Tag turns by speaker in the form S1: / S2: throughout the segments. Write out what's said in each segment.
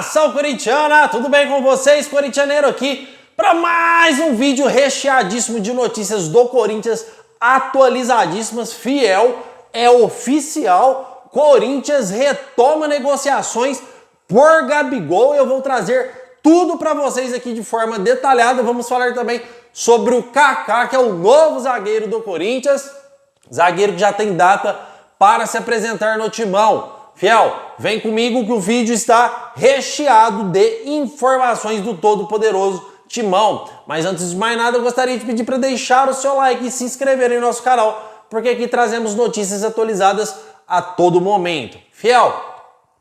S1: Nação corintiana, tudo bem com vocês? Corintianeiro aqui para mais um vídeo recheadíssimo de notícias do Corinthians, atualizadíssimas, fiel, é oficial, Corinthians retoma negociações por Gabigol. Eu vou trazer tudo para vocês aqui de forma detalhada. Vamos falar também sobre o Kaká, que é o novo zagueiro do Corinthians, zagueiro que já tem data para se apresentar no Timão. Fiel, vem comigo que o vídeo está recheado de informações do todo-poderoso Timão. Mas antes de mais nada, eu gostaria de pedir para deixar o seu like e se inscrever em nosso canal, porque aqui trazemos notícias atualizadas a todo momento. Fiel,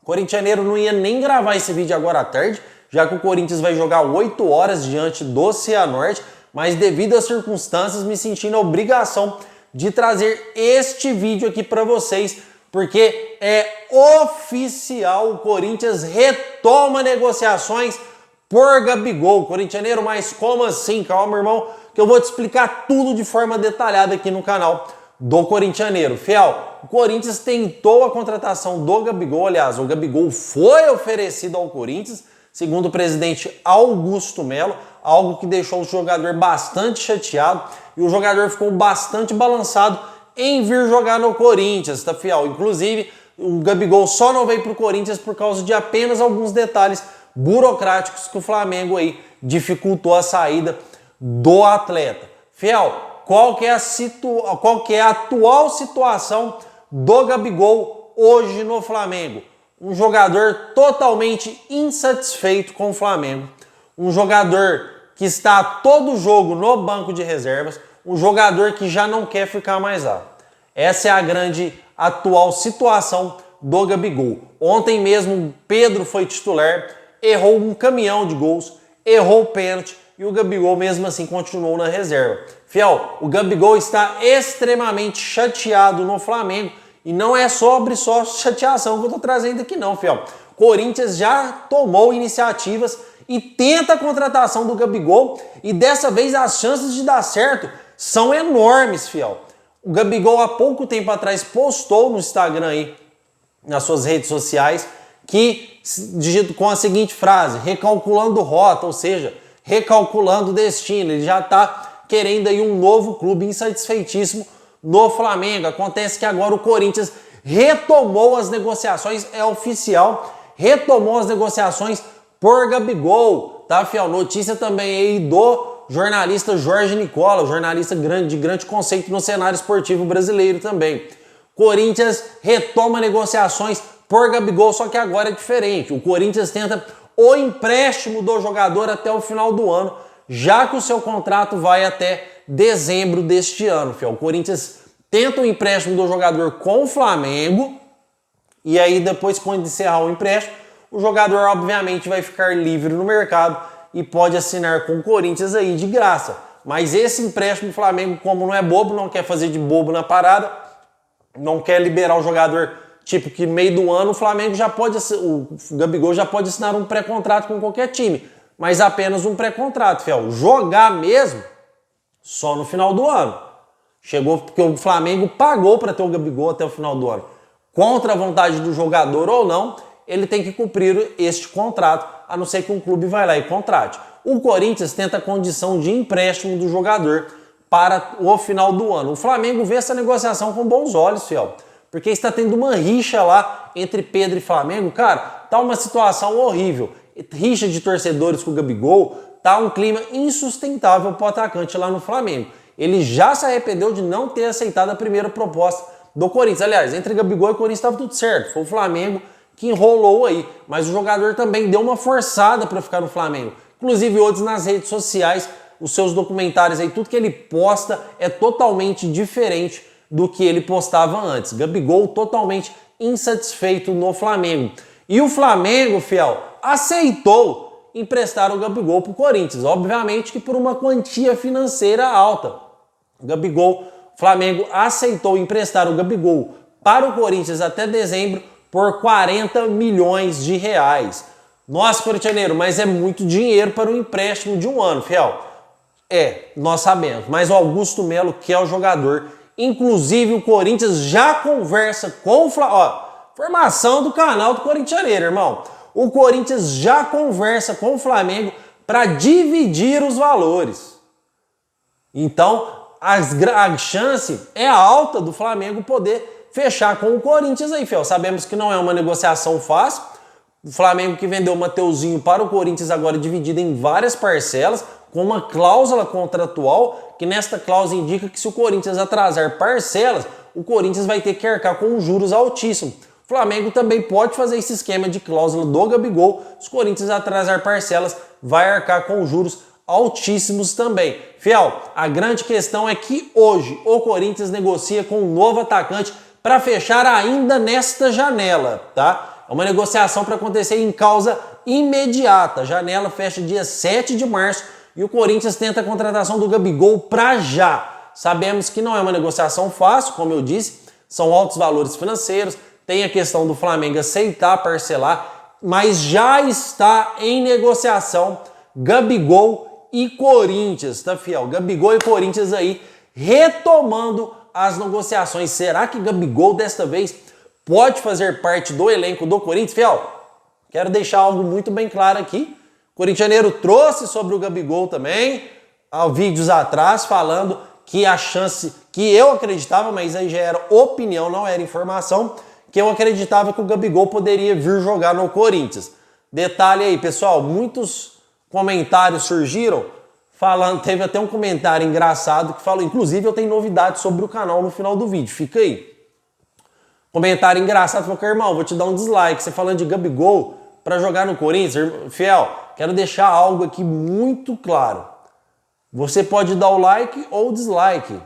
S1: corintianeiro não ia nem gravar esse vídeo agora à tarde, já que o Corinthians vai jogar 8 horas diante do Cianorte, mas devido às circunstâncias me senti na obrigação de trazer este vídeo aqui para vocês, porque é oficial, o Corinthians retoma negociações por Gabigol. Corintianeiro, mas como assim? Calma, irmão, que eu vou te explicar tudo de forma detalhada aqui no canal do Corintianeiro. Fiel, o Corinthians tentou a contratação do Gabigol, aliás, o Gabigol foi oferecido ao Corinthians, segundo o presidente Augusto Melo, algo que deixou o jogador bastante chateado e o jogador ficou bastante balançado em vir jogar no Corinthians, tá, Fiel? Inclusive, o Gabigol só não veio pro Corinthians por causa de apenas alguns detalhes burocráticos que o Flamengo aí dificultou a saída do atleta. Fiel, qual que é a atual situação do Gabigol hoje no Flamengo? Um jogador totalmente insatisfeito com o Flamengo, um jogador que está a todo jogo no banco de reservas, um jogador que já não quer ficar mais lá. Essa é a grande atual situação do Gabigol. Ontem mesmo Pedro foi titular, errou um caminhão de gols, errou o pênalti e o Gabigol mesmo assim continuou na reserva. Fiel, o Gabigol está extremamente chateado no Flamengo e não é só chateação que eu estou trazendo aqui não, Fiel. Corinthians já tomou iniciativas e tenta a contratação do Gabigol e dessa vez as chances de dar certo são enormes, Fiel. O Gabigol há pouco tempo atrás postou no Instagram aí, nas suas redes sociais, que digito com a seguinte frase: recalculando rota, ou seja, recalculando destino. Ele já está querendo aí um novo clube, insatisfeitíssimo no Flamengo. Acontece que agora o Corinthians retomou as negociações, é oficial, retomou as negociações por Gabigol, tá, Fiel? Notícia também aí do jornalista Jorge Nicola, jornalista de grande conceito no cenário esportivo brasileiro também. Corinthians retoma negociações por Gabigol, só que agora é diferente. O Corinthians tenta o empréstimo do jogador até o final do ano, já que o seu contrato vai até dezembro deste ano, Fiel. O Corinthians tenta o empréstimo do jogador com o Flamengo e aí depois, quando encerrar o empréstimo, o jogador obviamente vai ficar livre no mercado e pode assinar com o Corinthians aí de graça. Mas esse empréstimo do Flamengo, como não é bobo, não quer fazer de bobo na parada, não quer liberar o jogador, tipo que no meio do ano o Flamengo já pode, o Gabigol já pode assinar um pré-contrato com qualquer time, mas apenas um pré-contrato, Fiel. Jogar mesmo só no final do ano. Chegou porque o Flamengo pagou para ter o Gabigol até o final do ano. Contra a vontade do jogador ou não, ele tem que cumprir este contrato, a não ser que um clube vai lá e contrate. O Corinthians tenta a condição de empréstimo do jogador para o final do ano. O Flamengo vê essa negociação com bons olhos, Fiel, porque está tendo uma rixa lá entre Pedro e Flamengo. Cara, tá uma situação horrível. Rixa de torcedores com o Gabigol, tá um clima insustentável para o atacante lá no Flamengo. Ele já se arrependeu de não ter aceitado a primeira proposta do Corinthians. Aliás, entre Gabigol e Corinthians estava tudo certo. Foi o Flamengo que enrolou aí, mas o jogador também deu uma forçada para ficar no Flamengo. Inclusive hoje nas redes sociais, os seus documentários aí, tudo que ele posta é totalmente diferente do que ele postava antes. Gabigol totalmente insatisfeito no Flamengo. E o Flamengo, Fiel, aceitou emprestar o Gabigol para o Corinthians, obviamente que por uma quantia financeira alta. O Flamengo aceitou emprestar o Gabigol para o Corinthians até dezembro por 40 milhões de reais. Nossa, corintianeiro, mas é muito dinheiro para um empréstimo de um ano, Fiel. É, nós sabemos, mas o Augusto Melo quer o jogador. Inclusive o Corinthians já conversa com o Flamengo. Formação do canal do Corintianeiro, irmão. O Corinthians já conversa com o Flamengo para dividir os valores. Então, a chance é alta do Flamengo poder fechar com o Corinthians aí, Fiel. Sabemos que não é uma negociação fácil. O Flamengo que vendeu o Mateuzinho para o Corinthians agora dividido em várias parcelas, com uma cláusula contratual, que nesta cláusula indica que se o Corinthians atrasar parcelas, o Corinthians vai ter que arcar com juros altíssimos. O Flamengo também pode fazer esse esquema de cláusula do Gabigol, se o Corinthians atrasar parcelas, vai arcar com juros altíssimos também. Fiel, a grande questão é que hoje o Corinthians negocia com um novo atacante para fechar ainda nesta janela, tá? É uma negociação para acontecer em causa imediata. A janela fecha dia 7 de março e o Corinthians tenta a contratação do Gabigol para já. Sabemos que não é uma negociação fácil, como eu disse, são altos valores financeiros, tem a questão do Flamengo aceitar parcelar, mas já está em negociação Gabigol e Corinthians, tá, Fiel? Gabigol e Corinthians aí retomando as negociações. Será que Gabigol desta vez pode fazer parte do elenco do Corinthians? Fiel, quero deixar algo muito bem claro aqui. O corintianeiro trouxe sobre o Gabigol também, há vídeos atrás, falando que a chance, que eu acreditava, mas aí já era opinião, não era informação, que eu acreditava que o Gabigol poderia vir jogar no Corinthians. Detalhe aí, pessoal, muitos comentários surgiram falando, teve até um comentário engraçado que falou, inclusive eu tenho novidades sobre o canal no final do vídeo, fica aí. Comentário engraçado, falou que, irmão, vou te dar um dislike, você falando de Gabigol para jogar no Corinthians. Fiel, quero deixar algo aqui muito claro. Você pode dar o like ou dislike.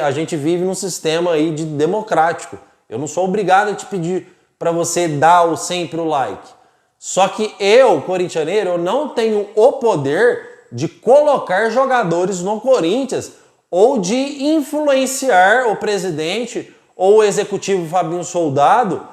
S1: A gente vive num sistema aí de democrático. Eu não sou obrigado a te pedir para você dar sempre o like. Só que eu, corintianeiro, eu não tenho o poder de colocar jogadores no Corinthians ou de influenciar o presidente ou o executivo Fabinho Soldado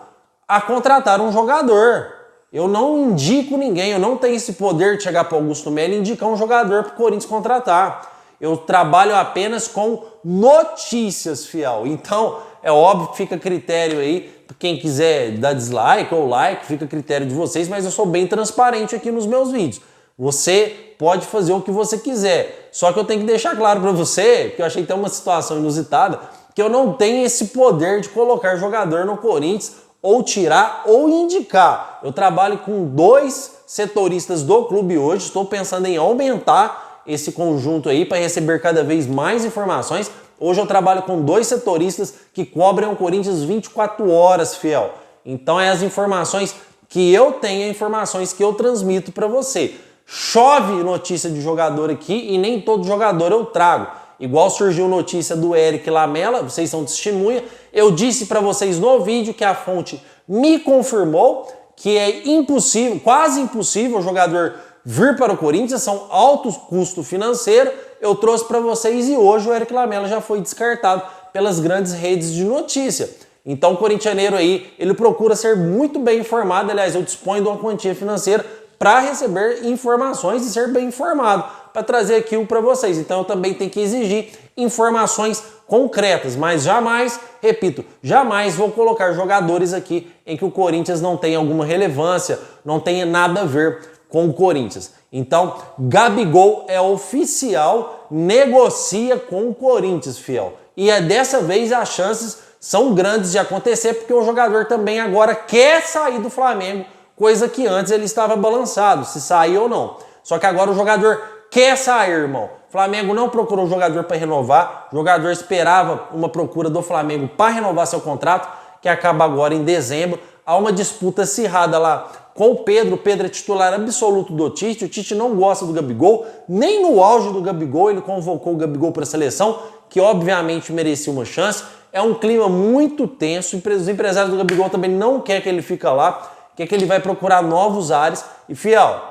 S1: a contratar um jogador. Eu não indico ninguém, eu não tenho esse poder de chegar para o Augusto Melo e indicar um jogador para o Corinthians contratar. Eu trabalho apenas com notícias, Fiel. Então, é óbvio que fica a critério aí, quem quiser dar dislike ou like, fica a critério de vocês, mas eu sou bem transparente aqui nos meus vídeos. Você pode fazer o que você quiser, só que eu tenho que deixar claro para você, que eu achei até uma situação inusitada, que eu não tenho esse poder de colocar jogador no Corinthians, ou tirar ou indicar. Eu trabalho com 2 setoristas do clube hoje, estou pensando em aumentar esse conjunto aí para receber cada vez mais informações. Hoje eu trabalho com 2 setoristas que cobrem o Corinthians 24 horas, Fiel. Então é as informações que eu tenho, informações que eu transmito para você. Chove notícia de jogador aqui e nem todo jogador eu trago. Igual surgiu notícia do Eric Lamela, vocês são testemunha. Eu disse para vocês no vídeo que a fonte me confirmou que é impossível, quase impossível o jogador vir para o Corinthians, são altos custos financeiros. Eu trouxe para vocês e hoje o Eric Lamela já foi descartado pelas grandes redes de notícia. Então o corintianeiro aí, ele procura ser muito bem informado. Aliás, eu disponho de uma quantia financeira para receber informações e ser bem informado, para trazer aquilo para vocês. Então eu também tenho que exigir informações concretas, mas jamais, repito, jamais vou colocar jogadores aqui em que o Corinthians não tenha alguma relevância, não tenha nada a ver com o Corinthians. Então, Gabigol é oficial, negocia com o Corinthians, Fiel. E dessa vez as chances são grandes de acontecer, porque o jogador também agora quer sair do Flamengo, coisa que antes ele estava balançado, se sair ou não. Só que agora o jogador quer sair, irmão. O Flamengo não procurou jogador para renovar, o jogador esperava uma procura do Flamengo para renovar seu contrato, que acaba agora em dezembro. Há uma disputa acirrada lá com o Pedro é titular absoluto do Tite, o Tite não gosta do Gabigol, nem no auge do Gabigol ele convocou o Gabigol para a seleção, que obviamente merecia uma chance. É um clima muito tenso, os empresários do Gabigol também não querem que ele fique lá, quer que ele vai procurar novos ares. E, Fiel,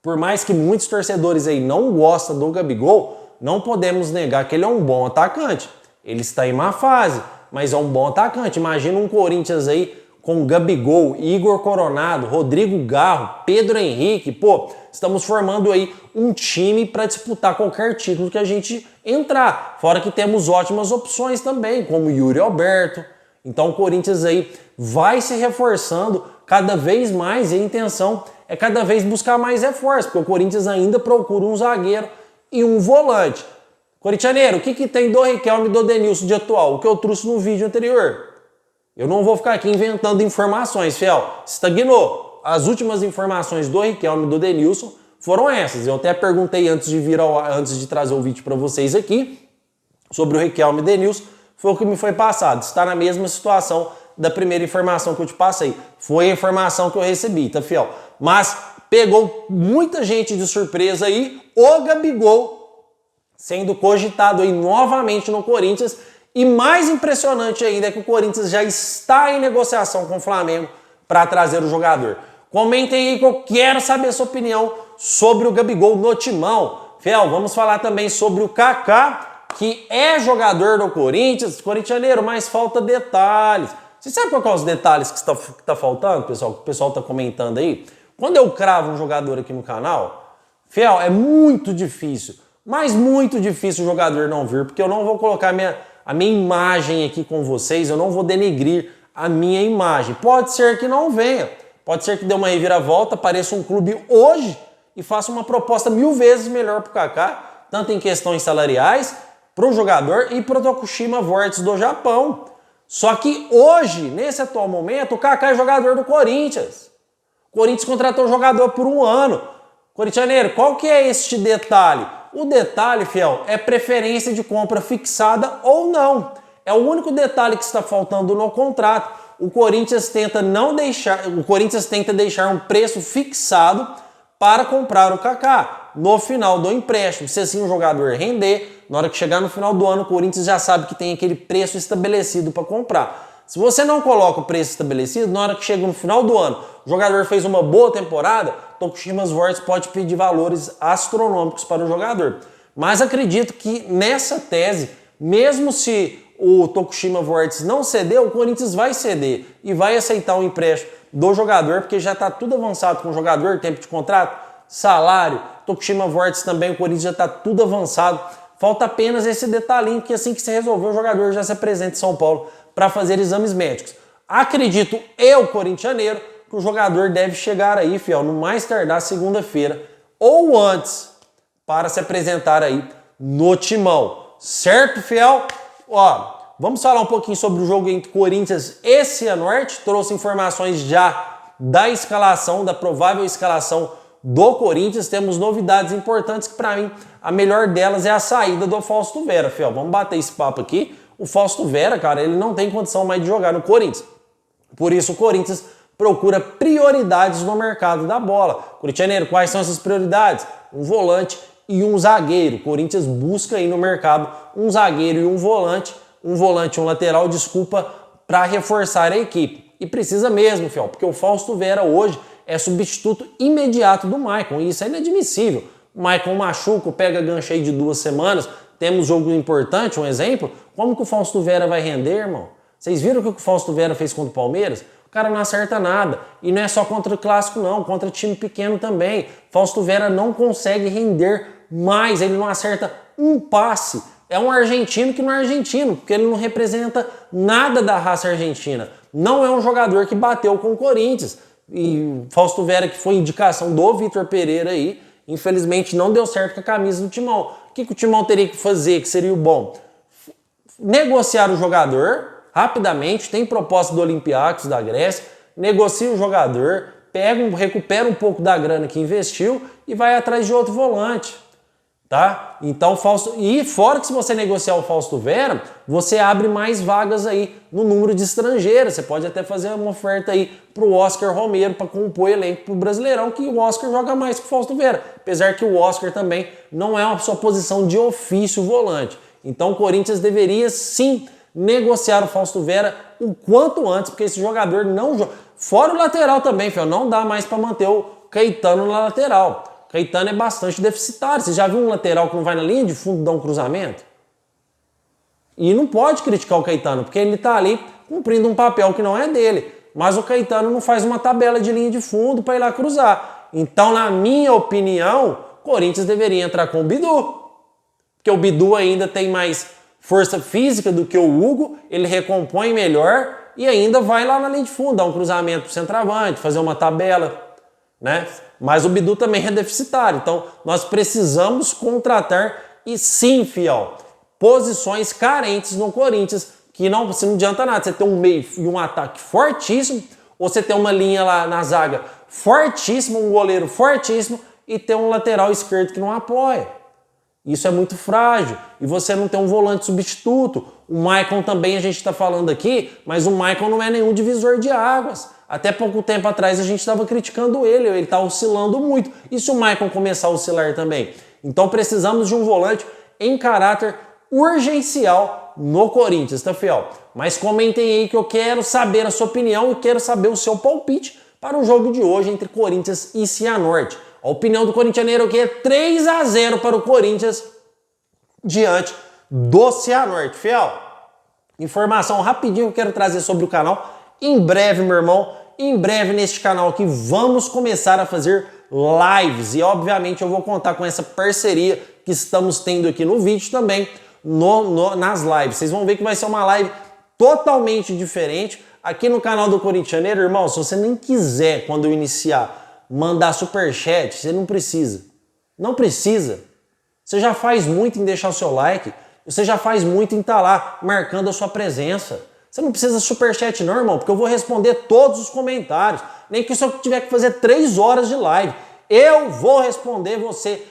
S1: por mais que muitos torcedores aí não gostam do Gabigol, não podemos negar que ele é um bom atacante. Ele está em má fase, mas é um bom atacante. Imagina um Corinthians aí com Gabigol, Igor Coronado, Rodrigo Garro, Pedro Henrique. Pô, estamos formando aí um time para disputar qualquer título que a gente entrar. Fora que temos ótimas opções também, como Yuri Alberto. Então o Corinthians aí vai se reforçando cada vez mais, e a intenção é cada vez buscar mais reforço, porque o Corinthians ainda procura um zagueiro e um volante. Corintianeiro, o que tem do Riquelme e do Denilson de atual? O que eu trouxe no vídeo anterior. Eu não vou ficar aqui inventando informações, fiel. Estagnou. As últimas informações do Riquelme e do Denilson foram essas. Eu até perguntei antes de trazer o vídeo para vocês aqui sobre o Riquelme e Denilson. Foi o que me foi passado. Está na mesma situação da primeira informação que eu te passei. Foi a informação que eu recebi, tá, fiel? Mas pegou muita gente de surpresa aí. O Gabigol sendo cogitado aí novamente no Corinthians. E mais impressionante ainda é que o Corinthians já está em negociação com o Flamengo para trazer o jogador. Comentem aí que eu quero saber a sua opinião sobre o Gabigol no timão. Fiel, vamos falar também sobre o Kaká, que é jogador do Corinthians. Corintianeiro, mas falta detalhes. Você sabe qual são os detalhes que está faltando, pessoal? Que o pessoal está comentando aí? Quando eu cravo um jogador aqui no canal, fiel, é muito difícil, mas muito difícil o jogador não vir, porque eu não vou colocar a minha imagem aqui com vocês, eu não vou denegrir a minha imagem. Pode ser que não venha, pode ser que dê uma reviravolta, apareça um clube hoje e faça uma proposta 1000 vezes melhor para o Kaká, tanto em questões salariais, para o jogador e para o Tokushima Vortex do Japão. Só que hoje, nesse atual momento, o Kaká é jogador do Corinthians. O Corinthians contratou o jogador por 1 ano. Corintianeiro, qual que é este detalhe? O detalhe, fiel, é preferência de compra fixada ou não. É o único detalhe que está faltando no contrato. O Corinthians tenta deixar um preço fixado para comprar o Kaká no final do empréstimo. Se assim o jogador render, na hora que chegar no final do ano, o Corinthians já sabe que tem aquele preço estabelecido para comprar. Se você não coloca o preço estabelecido, na hora que chega no final do ano, o jogador fez uma boa temporada, Tokushima Vortex pode pedir valores astronômicos para o jogador. Mas acredito que nessa tese, mesmo se o Tokushima Vortex não ceder, o Corinthians vai ceder e vai aceitar o empréstimo do jogador, porque já está tudo avançado com o jogador, tempo de contrato, salário, Tokushima Vortex também, o Corinthians já está tudo avançado. Falta apenas esse detalhinho que assim que se resolver, o jogador já se apresenta em São Paulo para fazer exames médicos. Acredito eu, corintianeiro, que o jogador deve chegar aí, fiel, no mais tardar segunda-feira ou antes, para se apresentar aí no timão. Certo, fiel? Ó, vamos falar um pouquinho sobre o jogo entre Corinthians e Cianorte. Trouxe informações já da escalação, da provável escalação do Corinthians. Temos novidades importantes que, para mim, a melhor delas é a saída do Fausto Vera, fiel. Vamos bater esse papo aqui. O Fausto Vera, cara, ele não tem condição mais de jogar no Corinthians. Por isso, o Corinthians procura prioridades no mercado da bola. Corintianeiro, quais são essas prioridades? Um volante e um zagueiro. O Corinthians busca aí no mercado um zagueiro e um volante e um lateral, desculpa, para reforçar a equipe. E precisa mesmo, fiel, porque o Fausto Vera hoje é substituto imediato do Maicon, e isso é inadmissível. O Maicon machuca, pega gancho aí de 2 semanas, temos jogo importante, um exemplo. Como que o Fausto Vera vai render, irmão? Vocês viram o que o Fausto Vera fez contra o Palmeiras? O cara não acerta nada. E não é só contra o clássico, não. Contra time pequeno também. Fausto Vera não consegue render mais. Ele não acerta um passe. É um argentino que não é argentino, porque ele não representa nada da raça argentina. Não é um jogador que bateu com o Corinthians. E Fausto Vera, que foi indicação do Vitor Pereira aí, infelizmente não deu certo com a camisa do Timão. O que o Timão teria que fazer, que seria o bom? Negociar o jogador rapidamente, tem proposta do Olympiacos da Grécia, negocia o jogador, recupera um pouco da grana que investiu e vai atrás de outro volante, tá? Então, e fora que se você negociar o Fausto Vera, você abre mais vagas aí no número de estrangeiros, você pode até fazer uma oferta aí pro Oscar Romero para compor elenco pro Brasileirão, que o Oscar joga mais que o Fausto Vera, apesar que o Oscar também não é uma sua posição de ofício volante. Então, o Corinthians deveria sim negociar o Fausto Vera o quanto antes, porque esse jogador não joga. Fora o lateral também, filho, não dá mais para manter o Caetano na lateral. O Caetano é bastante deficitário. Você já viu um lateral que não vai na linha de fundo dar um cruzamento? E não pode criticar o Caetano, porque ele tá ali cumprindo um papel que não é dele. Mas o Caetano não faz uma tabela de linha de fundo para ir lá cruzar. Então, na minha opinião, o Corinthians deveria entrar com o Bidu. Porque o Bidu ainda tem mais força física do que o Hugo, ele recompõe melhor e ainda vai lá na linha de fundo, dar um cruzamento pro centroavante, fazer uma tabela, né? Mas o Bidu também é deficitário, então nós precisamos contratar e sim, fiel, posições carentes no Corinthians, que não adianta nada você ter um meio e um ataque fortíssimo, ou você ter uma linha lá na zaga fortíssima, um goleiro fortíssimo e ter um lateral esquerdo que não apoia. Isso é muito frágil. E você não tem um volante substituto. O Maicon também a gente está falando aqui, mas o Maicon não é nenhum divisor de águas. Até pouco tempo atrás a gente estava criticando ele está oscilando muito. E se o Maicon começar a oscilar também? Então precisamos de um volante em caráter urgencial no Corinthians, tá, fiel? Mas comentem aí que eu quero saber a sua opinião e quero saber o seu palpite para o jogo de hoje entre Corinthians e Cianorte. A opinião do corintianeiro aqui é 3-0 para o Corinthians diante do Cianorte. Fiel, informação rapidinho que eu quero trazer sobre o canal. Em breve, meu irmão, em breve neste canal aqui vamos começar a fazer lives. E obviamente eu vou contar com essa parceria que estamos tendo aqui no vídeo também, nas lives. Vocês vão ver que vai ser uma live totalmente diferente. Aqui no canal do Corintianeiro, irmão, se você nem quiser, quando eu iniciar, mandar superchat, você não precisa. Não precisa. Você já faz muito em deixar o seu like, você já faz muito em estar lá marcando a sua presença. Você não precisa superchat não, irmão, porque eu vou responder todos os comentários. Nem que se eu tiver que fazer 3 horas de live, eu vou responder você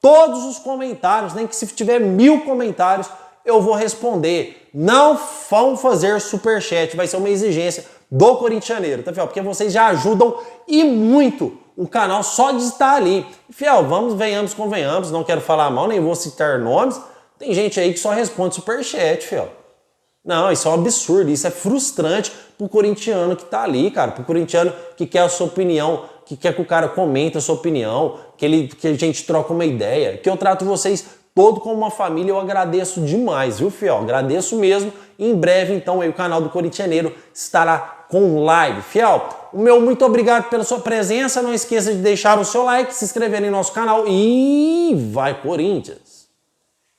S1: todos os comentários, nem que se tiver 1000 comentários, eu vou responder. Não vão fazer superchat, vai ser uma exigência do Corintianeiro, tá, fiel? Porque vocês já ajudam e muito o canal só de estar ali. Fiel, venhamos, convenhamos, não quero falar mal, nem vou citar nomes. Tem gente aí que só responde superchat, fiel. Não, isso é um absurdo, isso é frustrante pro corintiano que tá ali, cara, pro corintiano que quer a sua opinião, que quer que o cara comente a sua opinião, que a gente troca uma ideia, que eu trato vocês todo como uma família. Eu agradeço demais, viu, fiel? Agradeço mesmo. Em breve, então, aí o canal do Corintianeiro estará com live. Fiel, o meu muito obrigado pela sua presença. Não esqueça de deixar o seu like, se inscrever em nosso canal e vai Corinthians!